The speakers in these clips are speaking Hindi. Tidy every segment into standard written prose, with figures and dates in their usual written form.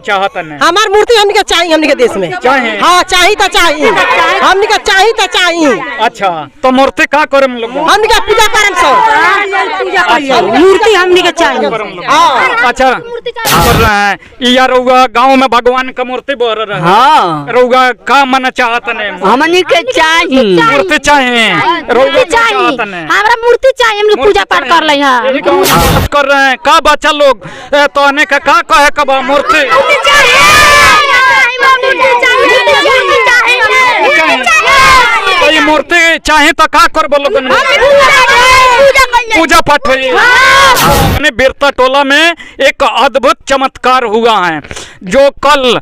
चाहत नहीं हमार मूर्ति हमने के चाहिए, हमने के देश में चाहिए। हाँ चाहिए तो चाहिए, हमने के चाहिए तो चाहिए। अच्छा तो मूर्ति का करम लोग हमने के पूजा करम सो मूर्ति हमने के चाहिए। हाँ अच्छा कर रहे हैं या रउआ गाँव में भगवान का मूर्ति बोल रहे हैं। हाँ रउआ का मन चाहत नहीं हमनी के चाहिए, मूर्ति चाहिए, रउआ चाहत नहीं हमारा मूर्ति चाहिए, हम लोग पूजा पाठ कर ले यही गाँव में बात कर रहे हैं का बच्चा लोग तो अने का कहे कब मूर्ति तो ये मूर्ति चाहे तो का कर बोलो पूजा पाठ हुई। बिरता टोला में एक अद्भुत चमत्कार हुआ है जो कल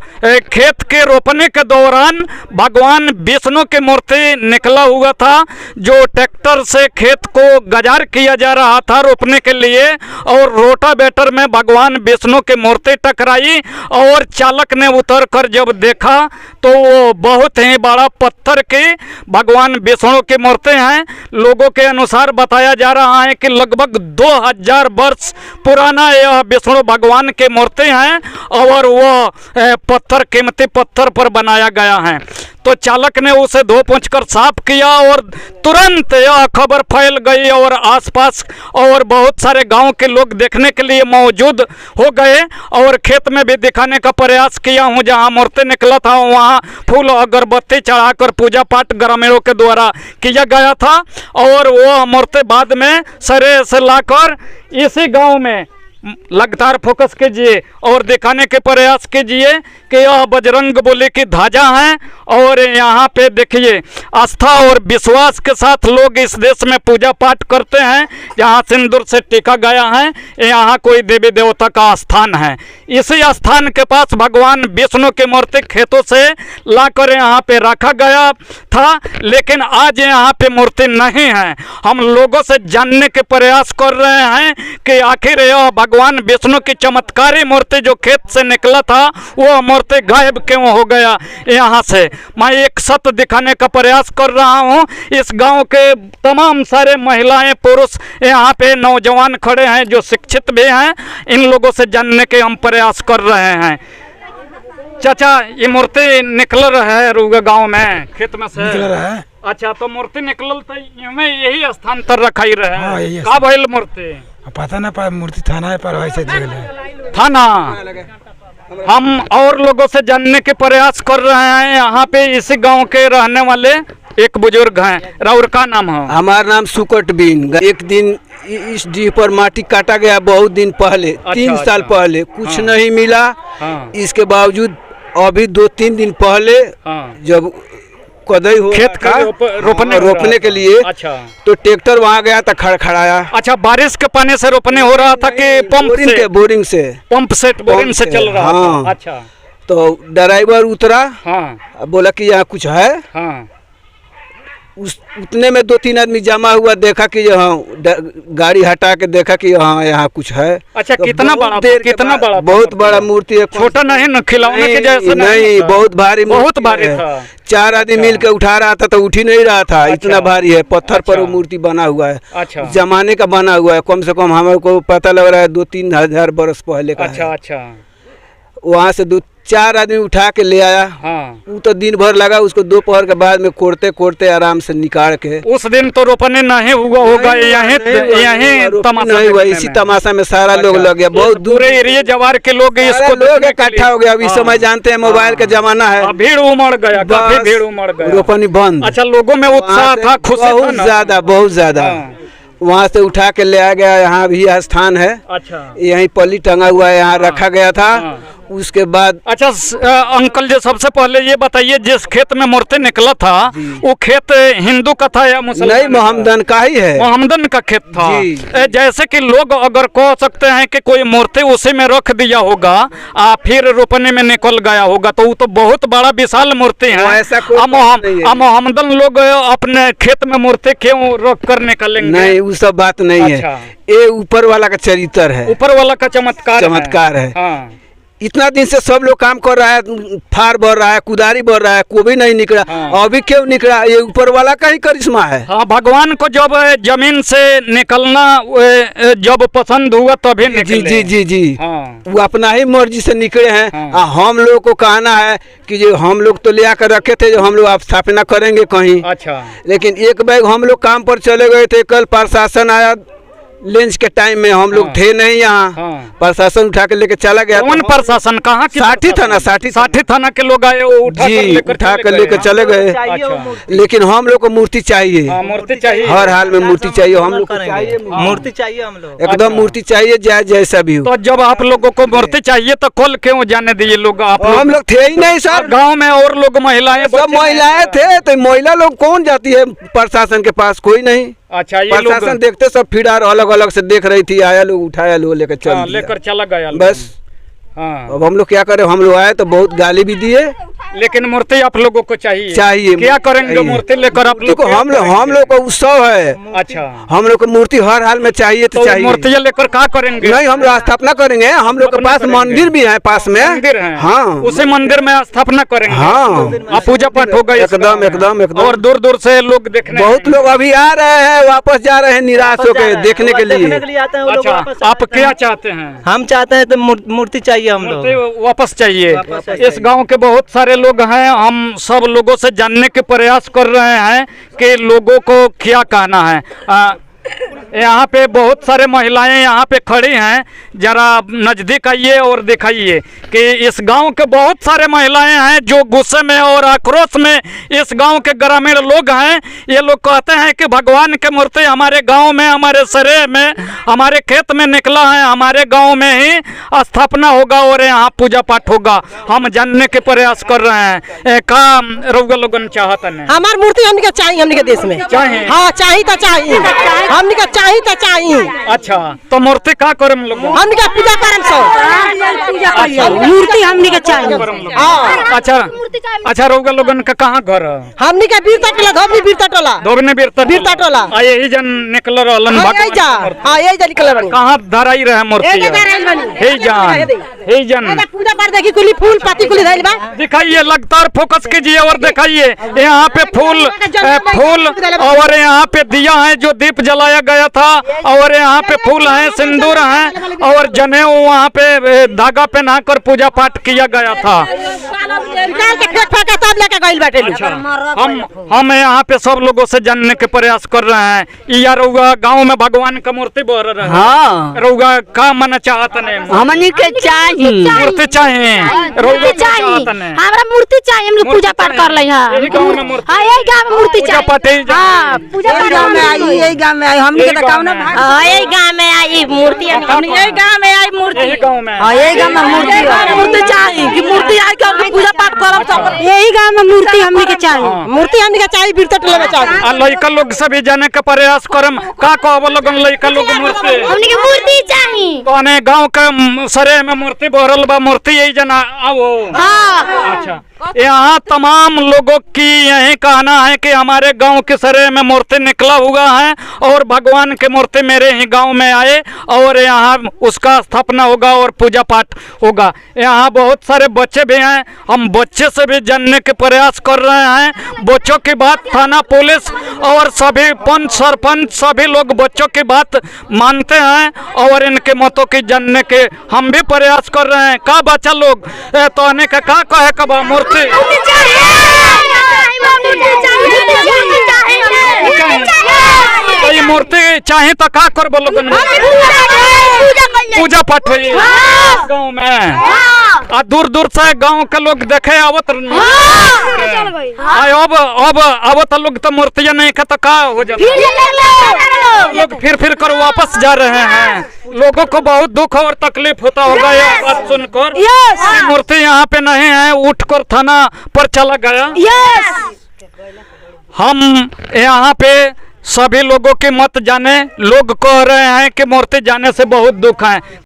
खेत के रोपने के दौरान भगवान विष्णु की मूर्ति निकला हुआ था। जो ट्रैक्टर से खेत को गजार किया जा रहा था रोपने के लिए और रोटावेटर में भगवान विष्णु की मूर्ति टकराई और चालक ने उतर कर जब देखा तो वो बहुत ही बड़ा पत्थर की भगवान विष्णु की मूर्ति है। लोगों के अनुसार बताया जा रहा है कि लगभग 2000 वर्ष पुराना यह विष्णु भगवान की मूर्ति है और वह पत्थर कीमती पत्थर पर बनाया गया है। तो चालक ने उसे धो पोंछ कर साफ किया और तुरंत यह खबर फैल गई और आसपास और बहुत सारे गांव के लोग देखने के लिए मौजूद हो गए और खेत में भी दिखाने का प्रयास किया हूं। जहां मूर्ति निकला था वहां फूल अगरबत्ती चढ़ाकर पूजा पाठ ग्रामीणों के द्वारा किया गया था और वह मूर्ति बाद में सरे से लाकर इसी गांव में लगातार फोकस कीजिए और दिखाने के प्रयास कीजिए कि यह बजरंग बली की ध्वजा है और यहाँ पे देखिए आस्था और विश्वास के साथ लोग इस देश में पूजा पाठ करते हैं। जहाँ सिंदूर से टीका गया है यहाँ कोई देवी देवता का स्थान है। इसी स्थान के पास भगवान विष्णु की मूर्ति खेतों से लाकर यहाँ पे रखा गया था, लेकिन आज यहाँ पे मूर्ति नहीं है। हम लोगों से जानने के प्रयास कर रहे हैं कि आखिर यह भगवान विष्णु की चमत्कारी मूर्ति जो खेत से निकला था वो मूर्ति गायब क्यों हो गया यहाँ से। मैं एक सत्य दिखाने का प्रयास कर रहा हूँ। इस गांव के तमाम सारे महिलाएं पुरुष यहाँ पे नौजवान खड़े हैं जो शिक्षित भी हैं। इन लोगों से जानने के हम प्रयास कर रहे हैं। चाचा ये मूर्ति निकल रहा है रुगा गांव में खेत में से निकल रहा है। अच्छा तो मूर्ति निकलल तो यही स्थान पर रखाई रहे हाँ, यही का भइल मूर्ति पता ना पर मूर्ति थाना है पर वैसे जगह थाना। हम और लोगों से जानने के प्रयास कर रहे हैं। यहाँ पे इसी गांव के रहने वाले एक बुजुर्ग हैं। राउर का नाम है? हमारा नाम सुकट बीन। एक दिन इस डीह पर माटी काटा गया बहुत दिन पहले। अच्छा, 3 साल पहले कुछ हाँ, नहीं मिला। हाँ, इसके बावजूद अभी 2-3 दिन पहले हाँ, जब कदई हो खेत का रोपने के लिए अच्छा तो ट्रैक्टर वहाँ गया था खड़खड़ाया। अच्छा बारिश के पानी से रोपने हो रहा था कि बोरिंग से पंप सेट बोरिंग से चल रहा हाँ। था। अच्छा तो ड्राइवर उतरा हाँ बोला कि यहाँ कुछ है। हाँ उतने में 2-3 आदमी जमा हुआ, देखा कि यहाँ गाड़ी हटा के देखा कि यहाँ कुछ है। अच्छा तो कितना बड़ा कितना बड़ा? बहुत बड़ा मूर्ति है। छोटा नहीं न खिलौने के जैसा नहीं बहुत भारी बहुत भारी था। 4 आददमी मिल के उठा रहा था तो उठ ही नहीं रहा था। इतना भारी है। पत्थर पर वो मूर्ति बना हुआ है। अच्छा जमाने का बना हुआ है। कम से कम हमारे को पता लग रहा है 2-3 हजार बरस पहले का। अच्छा अच्छा वहाँ से 2-4 आदमी उठा के ले आया। हाँ वो तो दिन भर लगा उसको। दोपहर के बाद में कोड़ते कोड़ते आराम से निकाल के। उस दिन तो रोपने नहीं हुआ होगा। यहीं तमाशा नहीं हुआ। इसी तमाशा में सारा लोग लग गया। बहुत दूर एरिया जवार के लोग इसको लोग इकट्ठा हो गया। अभी समय जानते हैं मोबाइल का जमाना है। भीड़ उमड़ गया, काफी भीड़ उमड़ गया। रोपनी बंद। अच्छा लोगों में उत्साह था, खुशी बहुत ज्यादा। वहाँ से उठा के ले आ गया। यहाँ भी स्थान है। अच्छा यहीं पल्ली टंगा हुआ है, यहाँ रखा गया था। उसके बाद अच्छा अंकल जी सबसे पहले ये बताइए जिस खेत में मूर्ति निकला था वो खेत हिंदू का था या मुसलमान? नहीं मोहम्मदन का ही है। मोहम्मदन का खेत था। जैसे कि लोग अगर कह सकते हैं कि कोई मूर्ति उसी में रख दिया होगा फिर रोपने में निकल गया होगा तो वो तो बहुत बड़ा विशाल मूर्ति है। ऐसा मोहम्मदन लोग अपने खेत में मूर्ति क्यों रख कर निकलेंगे? नहीं वो सब बात नहीं है। ये ऊपर वाला का चरित्र है। ऊपर वाला का चमत्कार है। इतना दिन से सब लोग काम कर रहा है, फार भर रहा है, कुदारी भर रहा है, कोई नहीं निकला। अभी क्यों निकला? ये ऊपर वाला का ही करिश्मा है। हाँ, भगवान को जब जमीन से निकलना जब पसंद हुआ तभी जी निकले। जी जी जी हाँ। वो अपना ही मर्जी से निकले हैं। हाँ। हम लोग को कहना है कि जो हम लोग तो ले आकर रखे थे, जो हम लोग आप स्थापना करेंगे कहीं, अच्छा। लेकिन एक बैग हम लोग काम पर चले गए थे। कल प्रशासन आया, लंच के टाइम में हम लोग थे नहीं यहाँ। हाँ। प्रशासन उठा के लेके चला गया। कौन प्रशासन? कहाँ की? साठी थाना, साठी थाना के लोग आए, वो उठा कर लेकर चले गए। अच्छा। लेकिन हम लोग को मूर्ति चाहिए। हाँ, मूर्ति चाहिए, हर हाल में मूर्ति चाहिए। हम लोग को चाहिए मूर्ति चाहिए, हम लोग एकदम मूर्ति चाहिए, चाहे जैसा भी हो। तो जब आप लोगों को मूर्ति चाहिए तो कल क्यों जाने दिए लोग? आप हम लोग थे ही नहीं सर। गांव में और लोग महिलाएं सब महिलाएं थे, तो महिला लोग कौन जाती है प्रशासन के पास? कोई नहीं। अच्छा, ये लोग प्रशासन देखते सब फिर अलग अलग से देख रही थी, आया लोग, उठाया लोग, लेकर चल दिया। लेकर चला गया लोग। बस। हाँ। अब हम लोग क्या करें? हम लोग आए तो बहुत गाली भी दिए। लेकिन मूर्ति आप लोगों को चाहिए। चाहिए। क्या करेंगे मूर्ति लेकर आप लोग? हम लोग का उत्सव है। अच्छा। हम लोग को मूर्ति हर हाल में चाहिए तो चाहिए। मूर्ति लेकर क्या करेंगे? नहीं, हम लोग स्थापना करेंगे। हम लोग के पास मंदिर भी है, पास में मंदिर है। हाँ, उसी मंदिर में स्थापना करेंगे। हाँ, आप पूजा पाठ होगा एकदम एकदम एकदम। और दूर दूर से लोग देखने, बहुत लोग अभी आ रहे हैं, वापस जा रहे हैं निराश होकर देखने के लिए। आते हैं वो लोग। अच्छा, आप क्या चाहते हैं? हम चाहते हैं तो मूर्ति चाहिए, हम लोग वापस चाहिए। इस गांव के बहुत सारे लोग हैं, हम सब लोगों से जानने के प्रयास कर रहे हैं कि लोगों को क्या कहना है। यहाँ पे बहुत सारे महिलाएं यहाँ पे खड़ी हैं, जरा नज़दीक आइए और दिखाइए कि इस गांव के बहुत सारे महिलाएं हैं जो गुस्से में और आक्रोश में इस गांव के ग्रामीण लोग हैं। ये लोग कहते हैं कि भगवान के मूर्ति हमारे गांव में, हमारे सरे में, हमारे खेत में निकला है, हमारे गांव में ही स्थापना होगा और यहाँ पूजा पाठ होगा। हम जानने के प्रयास कर रहे हैं का रउआ लोगन चाहत है। हमार मूर्ति हमने चाहिए, हमने देश में चाहिए। हाँ, चाहिए तो चाहिए, हमने चाहिए तो चाहिए। अच्छा, तो मूर्ति का करम लोग? हमने पूजा करम सब मूर्ति हमने चाहिए। हाँ। अच्छा, रउआ लोगन का कहाँ घर? हमने का बीरता टोला, धोबनी बीरता टोला, धोबनी बीरता टोला। यही जन निकल रहलन। यही जा, हाँ, यही जा निकल बनी। कहाँ धराई रहे मूर्ति? हे जन पूजा पाठ देखी, कुली फूल पत्ती कुली धइल बा। दिखाइए, लगातार फोकस कीजिए और दिखाइए। यहाँ पे फूल और यहाँ पे दिया है जो दीप जलाया गया था, और यहाँ पे फूल है, सिंदूर है और जनेऊ वहाँ पे धागा पहनाकर पूजा पाठ किया गया था। हम यहाँ पे सब लोगों से जानने के प्रयास कर रहे हैं। या रउआ गाँव में भगवान का मूर्ति बह रहा है। हाँ, रउआ का मन चाहत ने? हमनी के चाहिए मूर्ति चाहिए। मूर्ति चाहिए, हमरा मूर्ति चाहिए। हम लोग पूजा पाठ कर ले। यही गाँव में मूर्ति? हाँ, यही गाँव में मूर्ति चाहिए। हाँ, पूजा पाठ गाँव में आई, यही गाँव में आई, हमने के गाँव ना यही गाँव में आई मूर्ति, यही गाँव में आई मूर्ति। यही गाँव में? हाँ, यही गाँव में मूर्ति चाहिए कि मूर्ति आई के हमने पूजा पाठ करब सब। यही गाँव में मूर्ति हमने के चाहिए, मूर्ति हमने के चाहिए, बीरता टोला में चाहिए। लड़का लोग से भी जाने का प्रयास करम का कहब लोगन? लड़का लोग मूर्ति हमने के मूर्ति चाहिए। कौने गांव के सरे में मूर्ति बहरल बा, मूर्ति यही जना आओ। हाँ। अच्छा, यहाँ तमाम लोगों की यही कहना है कि हमारे गांव के सरे में मूर्ति निकला हुआ है और भगवान के मूर्ति मेरे ही गांव में आए और यहाँ उसका स्थापना होगा और पूजा पाठ होगा। यहाँ बहुत सारे बच्चे भी हैं, हम बच्चे से भी जानने के प्रयास कर रहे हैं। बच्चों की बात थाना पुलिस और सभी पंच सरपंच सभी लोग बच्चों की बात मानते हैं और इनके मतों की जानने के हम भी प्रयास कर रहे हैं। का बच्चा लोग तो आने का का कहे कबा मूर्ति ये मूर्ति चाहे तो का कर बोलो? पूजा पाठ हुई गाँव में। दूर दूर से गांव के लोग देखे आवत अब लोग तो मूर्तियां नहीं का तो का हो जाता। लोग फिर कर वापस जा रहे हैं। लोगों को बहुत दुख और तकलीफ होता होगा यह बात सुनकर। मूर्ति यहाँ पे नहीं है, उठकर थाना पर चला गया। हम यहाँ पे सभी लोगों की मत जाने, लोग कह रहे हैं कि मूर्ति जाने से बहुत दुख है।